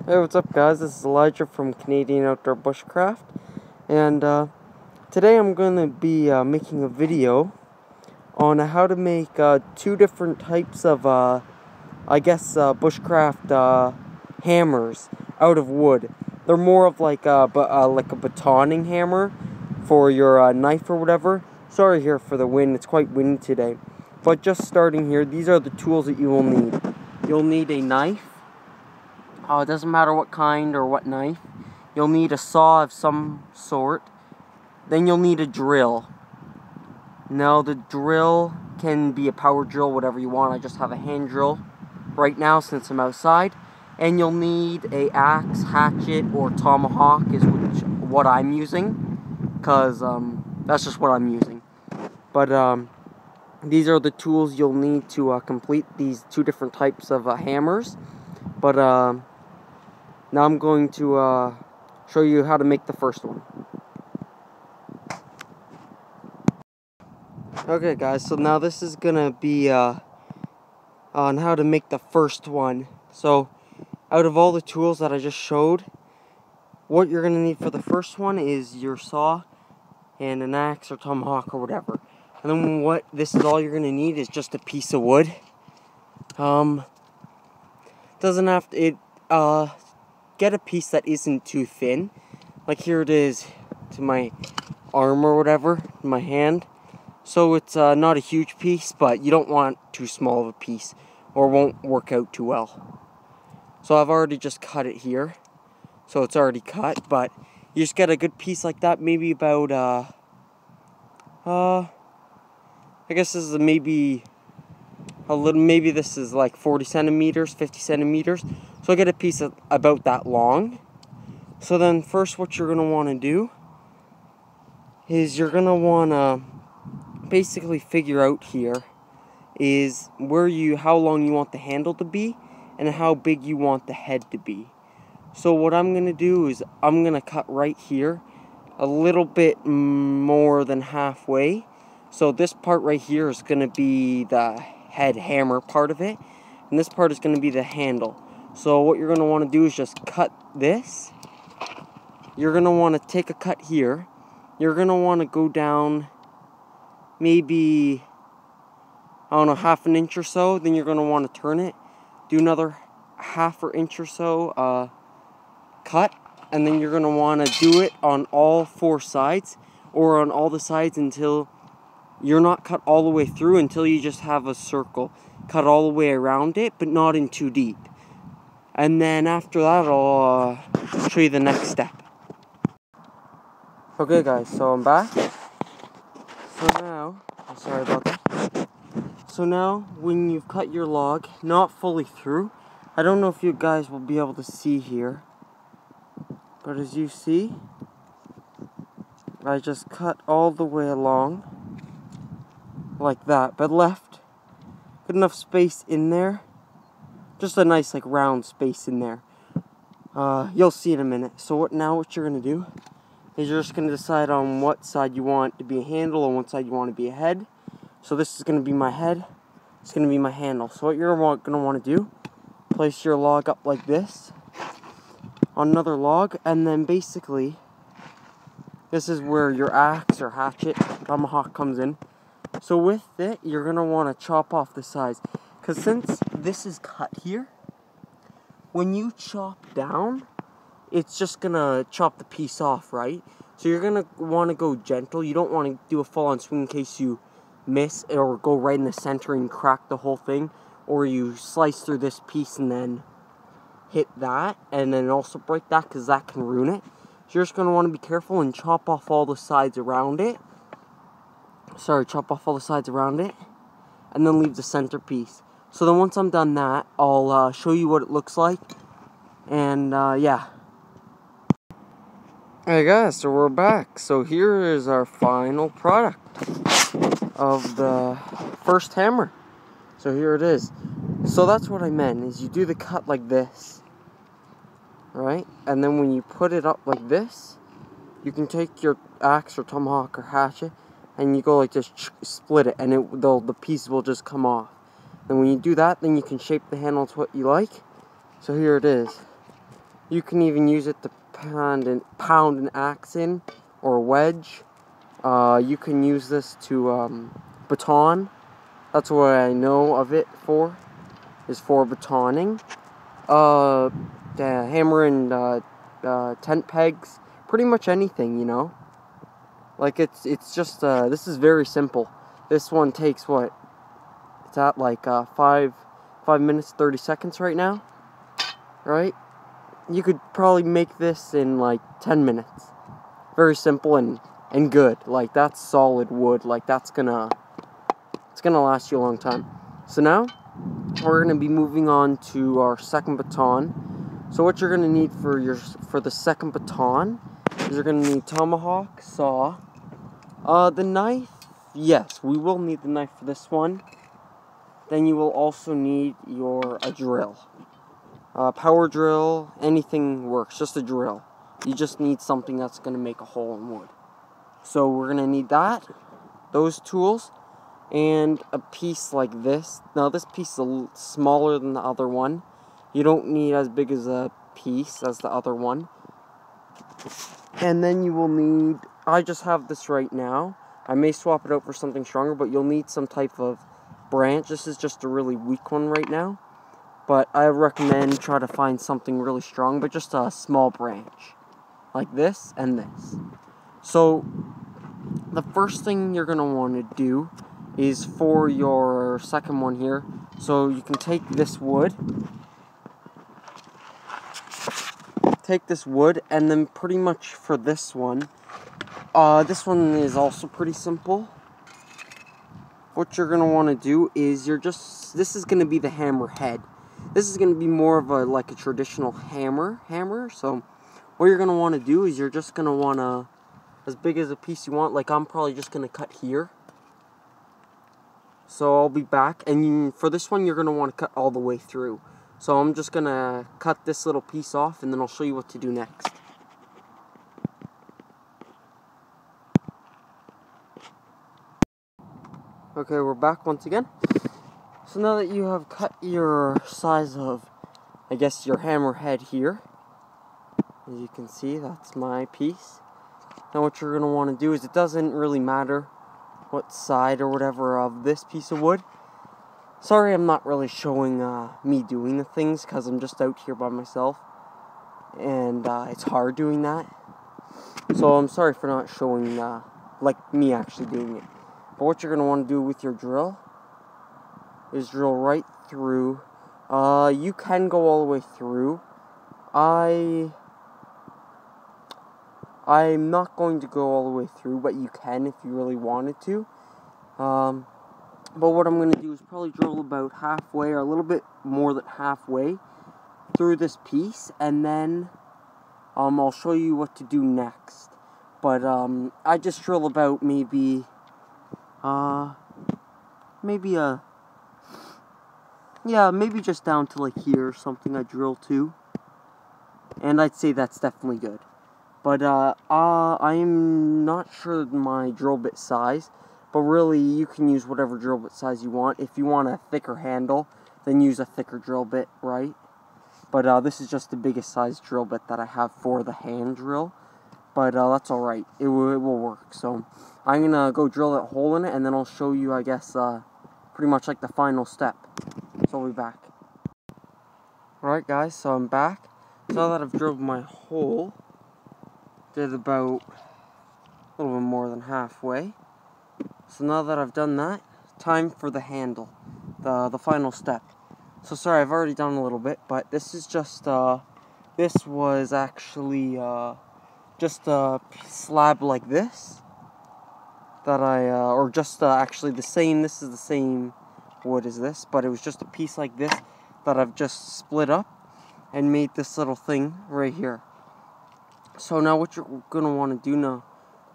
Hey, what's up guys? This is Elijah from Canadian Outdoor Bushcraft, and today I'm going to be making a video on how to make two different types of, bushcraft hammers out of wood. They're more of like a batoning hammer for your knife or whatever. Sorry here for the wind, it's quite windy today. But just starting here, these are the tools that you will need. You'll need a knife. It doesn't matter what kind or what knife. You'll need a saw of some sort. Then you'll need a drill. Now the drill can be a power drill, whatever you want. I just have a hand drill right now since I'm outside. And you'll need a axe, hatchet, or tomahawk is what I'm using. Because that's just what I'm using. But these are the tools you'll need to complete these two different types of hammers. But now I'm going to show you how to make the first one. Okay guys, so now this is gonna be on how to make the first one. So out of all the tools that I just showed, what you're gonna need for the first one is your saw and an axe or tomahawk or whatever. And then this is all you're gonna need is just a piece of wood. Doesn't have to get a piece that isn't too thin. Like here it is to my arm or whatever, my hand. So it's not a huge piece, but you don't want too small of a piece or it won't work out too well. So I've already just cut it here. So it's already cut, but you just get a good piece like that, maybe about I guess this is maybe maybe this is like 40 centimeters, 50 centimeters. So I get a piece about that long. So then first what you're going to want to do is you're going to want to basically figure out here is how long you want the handle to be and how big you want the head to be. So what I'm going to do is I'm going to cut right here a little bit more than halfway. So this part right here is going to be the head hammer part of it, and this part is going to be the handle. So what you're going to want to do is just cut this. You're going to want to take a cut here. You're going to want to go down maybe, I don't know, half an inch or so. Then you're going to want to turn it. Do another half an inch or so cut. And then you're going to want to do it on all four sides or on all the sides until you're not cut all the way through, until you just have a circle. Cut all the way around it, but not in too deep. And then after that, I'll show you the next step. Okay guys, so I'm back. So now, sorry about that. So now, when you've cut your log, not fully through, I don't know if you guys will be able to see here, but as you see, I just cut all the way along, like that, but left good enough space in there. Just a nice like round space in there. You'll see in a minute. So what you're going to do is you're just going to decide on what side you want to be a handle and what side you want to be a head. So this is going to be my head. It's going to be my handle. So what you're going to want to do, place your log up like this on another log, and then basically this is where your axe or hatchet, tomahawk comes in. So with it, you're going to want to chop off the sides. Because since this is cut here, when you chop down, it's just going to chop the piece off, right? So you're going to want to go gentle. You don't want to do a full-on swing in case you miss or go right in the center and crack the whole thing. Or you slice through this piece and then hit that. And then also break that because that can ruin it. So you're just going to want to be careful and chop off all the sides around it. Chop off all the sides around it. And then leave the center piece. So then once I'm done that, I'll show you what it looks like. And yeah. Hey guys, so we're back. So here is our final product of the first hammer. So here it is. So that's what I meant, is you do the cut like this. Right? And then when you put it up like this, you can take your axe or tomahawk or hatchet and you go like this, split it, and the piece will just come off. And when you do that, then you can shape the handle to what you like. So here it is. You can even use it to pound an axe in, or a wedge. You can use this to baton. That's what I know of it for, is for batoning. The hammer and tent pegs, pretty much anything, you know. Like it's just this is very simple. This one takes what? It's at like 5 minutes 30 seconds right now, right? You could probably make this in like 10 minutes. Very simple and good. Like, that's solid wood. Like, it's gonna last you a long time. So now we're gonna be moving on to our second baton. So what you're gonna need for the second baton is you're gonna need tomahawk, saw, the knife. Yes, we will need the knife for this one. Then you will also need a drill. Power drill, anything works, just a drill. You just need something that's going to make a hole in wood. So we're going to need those tools, and a piece like this. Now this piece is a little smaller than the other one. You don't need as big as a piece as the other one. And then you will need, I just have this right now. I may swap it out for something stronger, but you'll need some type of branch. This is just a really weak one right now. But I recommend try to find something really strong, but just a small branch. Like this and this. So, the first thing you're going to want to do is for your second one here. So, you can take this wood. And then pretty much for this one is also pretty simple. What you're going to want to do is this is going to be the hammer head. This is going to be more of a traditional hammer. So what you're going to want to do is you're just going to want to, as big as a piece you want, like I'm probably just going to cut here. So I'll be back, and for this one you're going to want to cut all the way through. So I'm just going to cut this little piece off, and then I'll show you what to do next. Okay, we're back once again. So now that you have cut your size of, I guess, your hammer head here, as you can see, that's my piece. Now what you're going to want to do is, it doesn't really matter what side or whatever of this piece of wood. Sorry I'm not really showing me doing the things, because I'm just out here by myself. And it's hard doing that. So I'm sorry for not showing, like me actually doing it. But what you're going to want to do with your drill is drill right through. You can go all the way through. I'm not going to go all the way through, but you can if you really wanted to. But what I'm going to do is probably drill about halfway, or a little bit more than halfway through this piece, and then I'll show you what to do next. But I just drill about maybe just down to like here or something. I drill to, and I'd say that's definitely good. But I'm not sure my drill bit size, but really you can use whatever drill bit size you want. If you want a thicker handle, then use a thicker drill bit, right? But this is just the biggest size drill bit that I have for the hand drill. But that's alright, it will work. So I'm gonna go drill that hole in it, and then I'll show you, I guess, pretty much like the final step. So I'll be back. Alright guys, so I'm back. So now that I've drilled my hole, did about a little bit more than halfway. So now that I've done that, time for the handle, the final step. So sorry, I've already done a little bit, but this is just, this was actually, just a slab like this, that or just actually this is the same wood as this, but it was just a piece like this that I've just split up and made this little thing right here. So now what you're going to want to do now,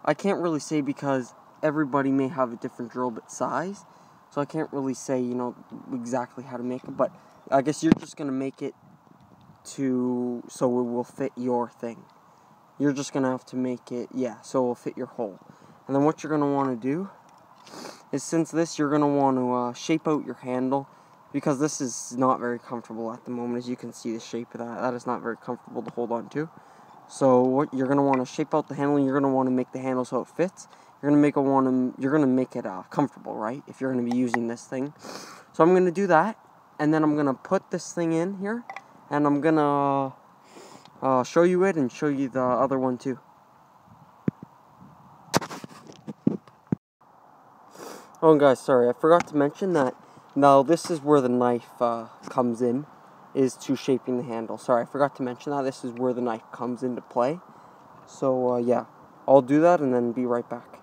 I can't really say because everybody may have a different drill bit size, so I can't really say, exactly how to make it, but I guess you're just going to make it so it will fit your thing. You're just going to have to make it, so it will fit your hole. And then what you're going to want to do is, since this, you're going to want to shape out your handle because this is not very comfortable at the moment. As you can see, the shape of that is not very comfortable to hold on to. So what you're gonna want to shape out the handle, and you're gonna want to make the handle so it fits. You're gonna make it comfortable, right? If you're gonna be using this thing. So I'm gonna do that, and then I'm gonna put this thing in here, and I'm gonna show you it and show you the other one too. Oh guys, sorry, I forgot to mention that now this is where the knife comes in, is to shaping the handle. Sorry, I forgot to mention that. This is where the knife comes into play. So yeah, I'll do that and then be right back.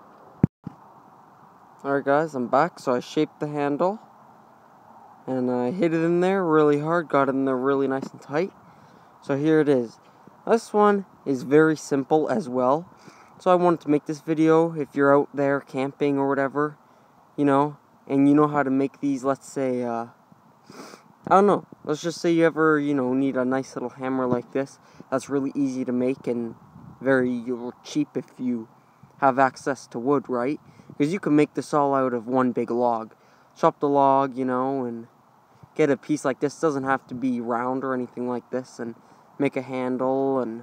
Alright guys, I'm back. So I shaped the handle, and I hit it in there really hard, got it in there really nice and tight. So here it is. This one is very simple as well. So I wanted to make this video. If you're out there camping or whatever, you know, and you know how to make these, let's say, I don't know, let's just say you ever, need a nice little hammer like this, that's really easy to make and very cheap if you have access to wood, right? Because you can make this all out of one big log. Chop the log, and get a piece like this. It doesn't have to be round or anything like this, and make a handle. And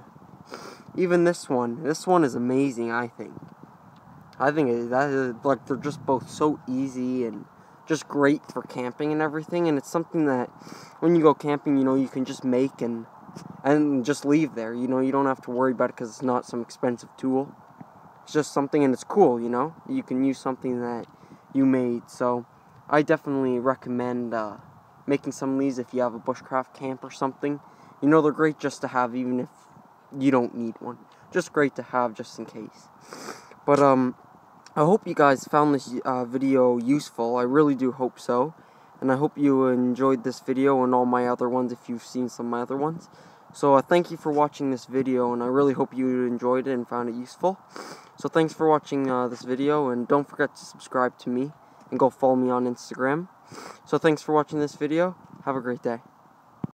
even this one is amazing, I think. Like, they're just both so easy and just great for camping and everything. And it's something that when you go camping, you can just make and just leave there. You don't have to worry about it because it's not some expensive tool. It's just something, and it's cool, You can use something that you made. So I definitely recommend making some of these if you have a bushcraft camp or something. They're great just to have even if you don't need one. Just great to have just in case. But I hope you guys found this video useful. I really do hope so. And I hope you enjoyed this video and all my other ones if you've seen some of my other ones. So thank you for watching this video, and I really hope you enjoyed it and found it useful. So thanks for watching this video, and don't forget to subscribe to me and go follow me on Instagram. So thanks for watching this video. Have a great day.